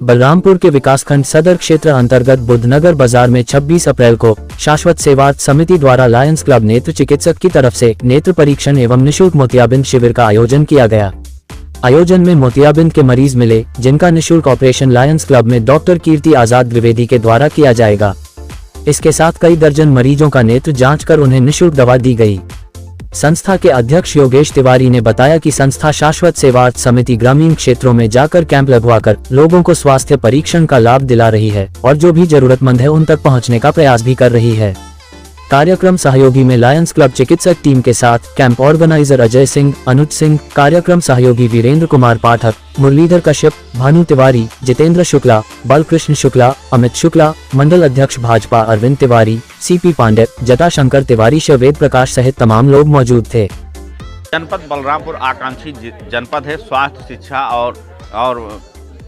बलरामपुर के विकासखंड सदर क्षेत्र अंतर्गत बुद्धनगर बाजार में 26 अप्रैल को शाश्वत सेवार्थ समिति द्वारा लायंस क्लब नेत्र चिकित्सक की तरफ से नेत्र परीक्षण एवं निशुल्क मोतियाबिंद शिविर का आयोजन किया गया। आयोजन में मोतियाबिंद के मरीज मिले, जिनका निशुल्क ऑपरेशन लायंस क्लब में डॉक्टर कीर्ति आजाद द्विवेदी के द्वारा किया जाएगा। इसके साथ कई दर्जन मरीजों का नेत्र जांच कर उन्हें निशुल्क दवा दी गई। संस्था के अध्यक्ष योगेश तिवारी ने बताया कि संस्था शाश्वत सेवार्थ समिति ग्रामीण क्षेत्रों में जाकर कैंप लगवाकर लोगों को स्वास्थ्य परीक्षण का लाभ दिला रही है और जो भी जरूरतमंद है उन तक पहुंचने का प्रयास भी कर रही है। कार्यक्रम सहयोगी में लायंस क्लब चिकित्सक टीम के साथ कैंप ऑर्गेनाइजर अजय सिंह, अनुज सिंह, कार्यक्रम सहयोगी वीरेंद्र कुमार पाठक, मुरलीधर कश्यप, भानु तिवारी, जितेंद्र शुक्ला, बालकृष्ण शुक्ला, अमित शुक्ला, मंडल अध्यक्ष भाजपा अरविंद तिवारी, सीपी पांडे, जटाशंकर तिवारी, वेद प्रकाश सहित तमाम लोग मौजूद थे। जनपद बलरामपुर आकांक्षी जनपद है। स्वास्थ्य, शिक्षा और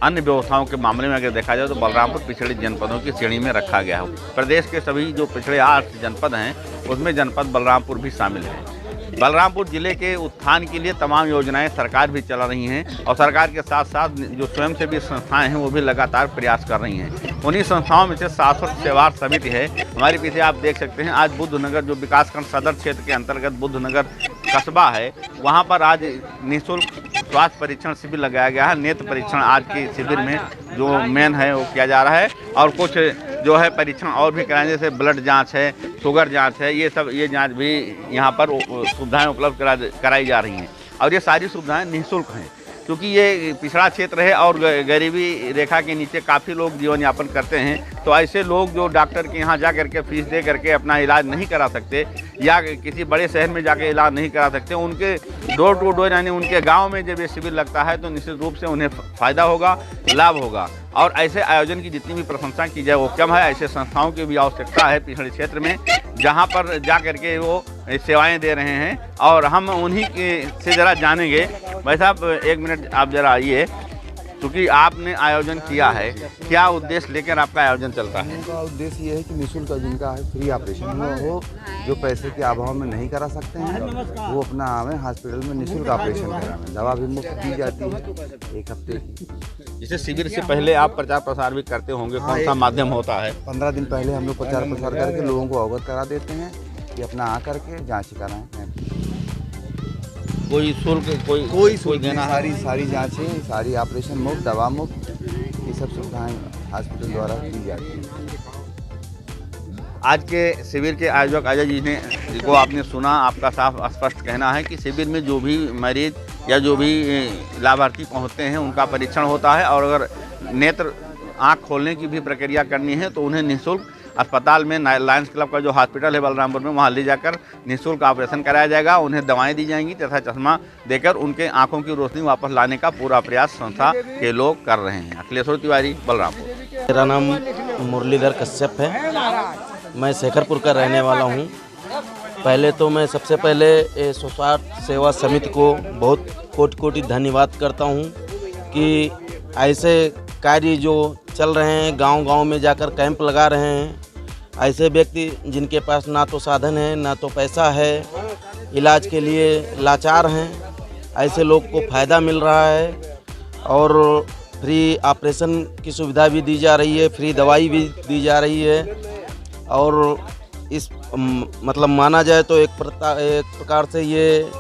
अन्य व्यवस्थाओं के मामले में अगर देखा जाए तो बलरामपुर पिछड़े जनपदों की श्रेणी में रखा गया है। प्रदेश के सभी जो पिछड़े 8 जनपद हैं उसमें जनपद बलरामपुर भी शामिल है। बलरामपुर जिले के उत्थान के लिए तमाम योजनाएं सरकार भी चला रही हैं और सरकार के साथ साथ जो स्वयंसेवी संस्थाएं हैं वो भी लगातार प्रयास कर रही हैं। उन्हीं संस्थाओं में से शाश्वत सेवार्थ समिति है। हमारे पीछे आप देख सकते हैं, आज बुद्धनगर जो विकासखंड सदर क्षेत्र के अंतर्गत बुद्धनगर कस्बा है, वहाँ पर आज निःशुल्क स्वास्थ्य परीक्षण शिविर लगाया गया है। नेत्र परीक्षण आज के शिविर में जो मेन है वो किया जा रहा है और कुछ जो है परीक्षण और भी कराएंगे, जैसे ब्लड जांच है, शुगर जांच है, ये जांच भी यहाँ पर सुविधाएं उपलब्ध कराई जा रही हैं और ये सारी सुविधाएं निःशुल्क हैं क्योंकि ये पिछड़ा क्षेत्र है और गरीबी रेखा के नीचे काफ़ी लोग जीवन यापन करते हैं। तो ऐसे लोग जो डॉक्टर के यहाँ जा करके फीस दे करके अपना इलाज नहीं करा सकते या किसी बड़े शहर में जाके इलाज नहीं करा सकते, उनके डोर टू डोर यानी उनके गांव में जब ये शिविर लगता है तो निश्चित रूप से उन्हें फ़ायदा होगा, लाभ होगा। और ऐसे आयोजन की जितनी भी प्रशंसा की जाए वो कम है। ऐसे संस्थाओं की भी आवश्यकता है पिछड़े क्षेत्र में, जहाँ पर जा करके वो सेवाएं दे रहे हैं और हम उन्हीं से ज़रा जानेंगे। भाई साहब, 1 मिनट आप ज़रा आइए, क्योंकि आपने आयोजन किया है, क्या उद्देश्य लेकर आपका आयोजन चलता है? उनका उद्देश्य ये है कि निःशुल्क जिनका है फ्री ऑपरेशन हो, जो पैसे के अभाव में नहीं करा सकते हैं वो अपना आवे हॉस्पिटल में निःशुल्क ऑपरेशन कराएं। दवा भी मुफ्त दी जाती है 1 हफ्ते की। जैसे शिविर से पहले आप प्रचार प्रसार भी करते होंगे, कौन सा माध्यम होता है? 15 दिन पहले हम लोग प्रचार प्रसार करके लोगों को अवगत करा देते हैं कि अपना आ करके जाँच कराएँ। कोई शुल्क कोई देना है? सारी जाँचें, सारी ऑपरेशन मुफ्त, दवा मुफ्त, ये सब सुविधाएं हॉस्पिटल द्वारा दी जाती हैं। आज के शिविर के आयोजक अजय जी ने को आपने सुना, आपका साफ स्पष्ट कहना है कि शिविर में जो भी मरीज या जो भी लाभार्थी पहुंचते हैं उनका परीक्षण होता है और अगर नेत्र आँख खोलने की भी प्रक्रिया करनी है तो उन्हें निःशुल्क अस्पताल में लायंस क्लब का जो हॉस्पिटल है बलरामपुर में वहाँ ले जाकर निःशुल्क ऑपरेशन कराया जाएगा। उन्हें दवाएं दी जाएंगी तथा चश्मा देकर उनके आंखों की रोशनी वापस लाने का पूरा प्रयास संस्था के लोग कर रहे हैं। अखिलेश्वर तिवारी, बलरामपुर। मेरा नाम मुरलीधर कश्यप है। मैं शेखरपुर का रहने वाला हूँ। पहले तो मैं सबसे पहले स्वास्थ्य सेवा समिति को बहुत कोटि धन्यवाद करता हूँ कि ऐसे कार्य जो चल रहे हैं, गांव-गांव में जाकर कैंप लगा रहे हैं। ऐसे व्यक्ति जिनके पास ना तो साधन है ना तो पैसा है, इलाज के लिए लाचार हैं, ऐसे लोग को फ़ायदा मिल रहा है और फ्री ऑपरेशन की सुविधा भी दी जा रही है, फ्री दवाई भी दी जा रही है और इस मतलब माना जाए तो एक प्रकार से ये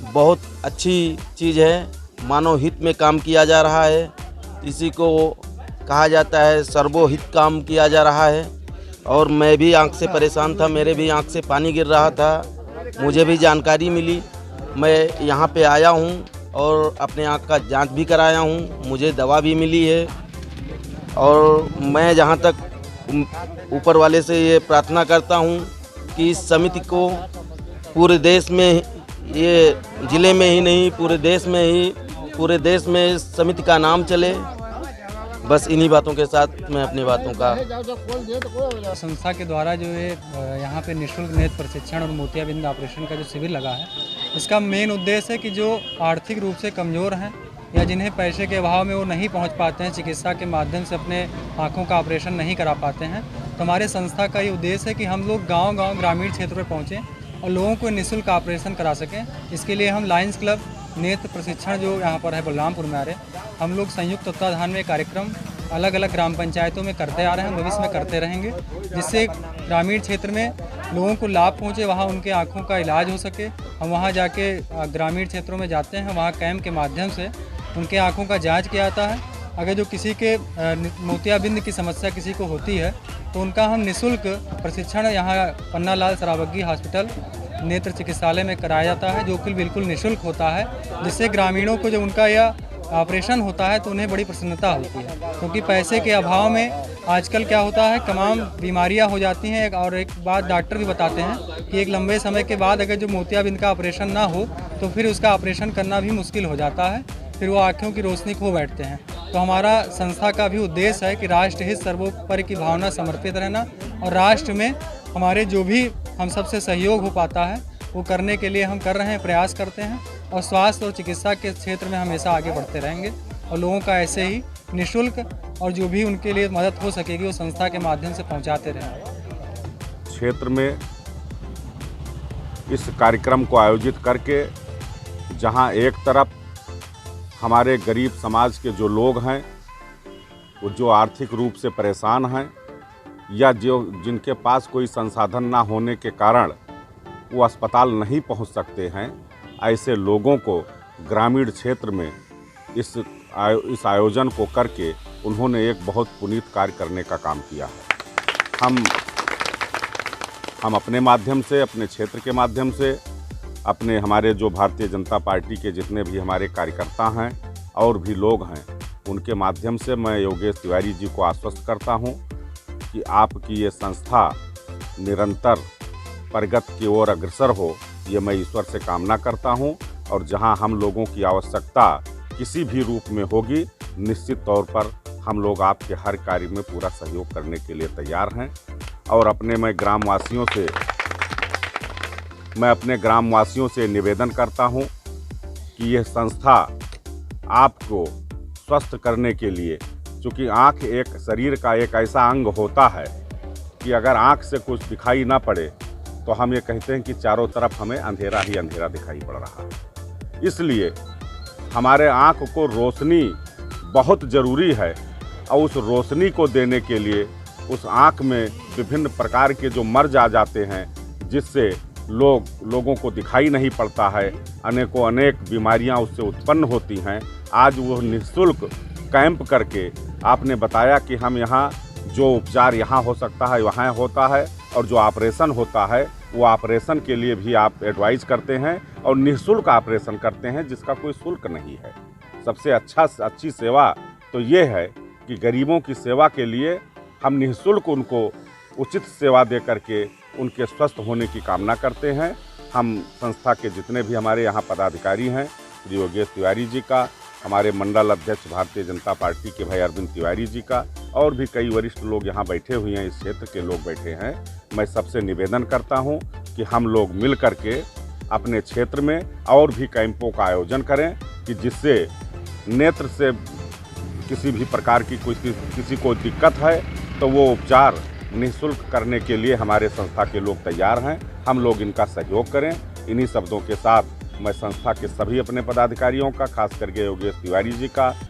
बहुत अच्छी चीज़ है। मानव हित में काम किया जा रहा है, इसी को कहा जाता है सर्वोहित काम किया जा रहा है। और मैं भी आंख से परेशान था, मेरे भी आंख से पानी गिर रहा था, मुझे भी जानकारी मिली, मैं यहाँ पे आया हूँ और अपने आंख का जांच भी कराया हूँ, मुझे दवा भी मिली है। और मैं जहाँ तक ऊपर वाले से ये प्रार्थना करता हूँ कि इस समिति को पूरे देश में, ये ज़िले में ही नहीं पूरे देश में इस समिति का नाम चले। बस इन्हीं बातों के साथ मैं अपनी बातों का संस्था के द्वारा जो है यहाँ पे निःशुल्क नेत्र प्रशिक्षण और मोतियाबिंद ऑपरेशन का जो शिविर लगा है, इसका मेन उद्देश्य है कि जो आर्थिक रूप से कमज़ोर हैं या जिन्हें पैसे के अभाव में वो नहीं पहुँच पाते हैं, चिकित्सा के माध्यम से अपने आँखों का ऑपरेशन नहीं करा पाते हैं, तो हमारे संस्था का ये उद्देश्य है कि हम लोग गाँव ग्रामीण क्षेत्र में पहुँचें और लोगों को निःशुल्क ऑपरेशन करा सकें। इसके लिए हम लायंस क्लब नेत्र प्रशिक्षण जो यहाँ पर है बलरामपुर में आ रहे, हम लोग संयुक्त तत्वाधान में कार्यक्रम अलग अलग ग्राम पंचायतों में करते आ रहे हैं, भविष्य में करते रहेंगे, जिससे ग्रामीण क्षेत्र में लोगों को लाभ पहुँचे, वहाँ उनके आँखों का इलाज हो सके। हम वहाँ जाके ग्रामीण क्षेत्रों में जाते हैं, वहाँ कैंप के माध्यम से उनके आँखों का जाँच किया जाता है। अगर जो किसी के मोतियाबिंद की समस्या किसी को होती है तो उनका हम निःशुल्क प्रशिक्षण यहाँ पन्ना लाल सरावगी हॉस्पिटल नेत्र चिकित्सालय में कराया जाता है, जो कि बिल्कुल निःशुल्क होता है, जिससे ग्रामीणों को जब उनका यह ऑपरेशन होता है तो उन्हें बड़ी प्रसन्नता होती है। क्योंकि पैसे के अभाव में आजकल क्या होता है, तमाम बीमारियां हो जाती हैं। और एक बात डॉक्टर भी बताते हैं कि एक लंबे समय के बाद अगर जो मोतियाबिंद का ऑपरेशन ना हो तो फिर उसका ऑपरेशन करना भी मुश्किल हो जाता है, फिर वो आँखों की रोशनी खो बैठते हैं। तो हमारा संस्था का भी उद्देश्य है कि राष्ट्र हित सर्वोपरि की भावना समर्पित रहना, और राष्ट्र में हमारे जो भी हम सबसे सहयोग हो पाता है वो करने के लिए हम कर रहे हैं, प्रयास करते हैं। और स्वास्थ्य और चिकित्सा के क्षेत्र में हमेशा आगे बढ़ते रहेंगे और लोगों का ऐसे ही निःशुल्क और जो भी उनके लिए मदद हो सकेगी वो संस्था के माध्यम से पहुंचाते रहेंगे। क्षेत्र में इस कार्यक्रम को आयोजित करके जहां एक तरफ हमारे गरीब समाज के जो लोग हैं, वो जो आर्थिक रूप से परेशान हैं या जो जिनके पास कोई संसाधन ना होने के कारण वो अस्पताल नहीं पहुंच सकते हैं, ऐसे लोगों को ग्रामीण क्षेत्र में इस आयोजन को करके उन्होंने एक बहुत पुनीत कार्य करने का काम किया है। हम अपने माध्यम से, अपने क्षेत्र के माध्यम से, अपने हमारे जो भारतीय जनता पार्टी के जितने भी हमारे कार्यकर्ता हैं और भी लोग हैं, उनके माध्यम से मैं योगेश तिवारी जी को आश्वस्त करता हूं कि आपकी ये संस्था निरंतर प्रगति की ओर अग्रसर हो, ये मैं ईश्वर से कामना करता हूं। और जहां हम लोगों की आवश्यकता किसी भी रूप में होगी, निश्चित तौर पर हम लोग आपके हर कार्य में पूरा सहयोग करने के लिए तैयार हैं। और अपने मैं अपने ग्रामवासियों से निवेदन करता हूं कि यह संस्था आपको स्वस्थ करने के लिए, चूँकि आँख एक शरीर का एक ऐसा अंग होता है कि अगर आँख से कुछ दिखाई ना पड़े तो हम ये कहते हैं कि चारों तरफ हमें अंधेरा ही अंधेरा दिखाई पड़ रहा है। इसलिए हमारे आँख को रोशनी बहुत ज़रूरी है, और उस रोशनी को देने के लिए उस आँख में विभिन्न प्रकार के जो मर्ज आ जाते हैं, जिससे लोगों को दिखाई नहीं पड़ता है, अनेक बीमारियां उससे उत्पन्न होती हैं। आज वो निःशुल्क कैंप करके आपने बताया कि हम यहाँ जो उपचार यहाँ हो सकता है वहाँ होता है, और जो ऑपरेशन होता है वो ऑपरेशन के लिए भी आप एडवाइस करते हैं और निःशुल्क ऑपरेशन करते हैं, जिसका कोई शुल्क नहीं है। सबसे अच्छी सेवा तो ये है कि गरीबों की सेवा के लिए हम निःशुल्क उनको उचित सेवा दे करके उनके स्वस्थ होने की कामना करते हैं। हम संस्था के जितने भी हमारे यहाँ पदाधिकारी हैं, श्री योगेश तिवारी जी का, हमारे मंडल अध्यक्ष भारतीय जनता पार्टी के भाई अरविंद तिवारी जी का, और भी कई वरिष्ठ लोग यहाँ बैठे हुए हैं, इस क्षेत्र के लोग बैठे हैं। मैं सबसे निवेदन करता हूँ कि हम लोग मिल करके अपने क्षेत्र में और भी कैंपों का आयोजन करें, कि जिससे नेत्र से किसी भी प्रकार की किसी को दिक्कत है तो वो उपचार निःशुल्क करने के लिए हमारे संस्था के लोग तैयार हैं। हम लोग इनका सहयोग करें। इन्हीं शब्दों के साथ मैं संस्था के सभी अपने पदाधिकारियों का, खास करके योगेश तिवारी जी का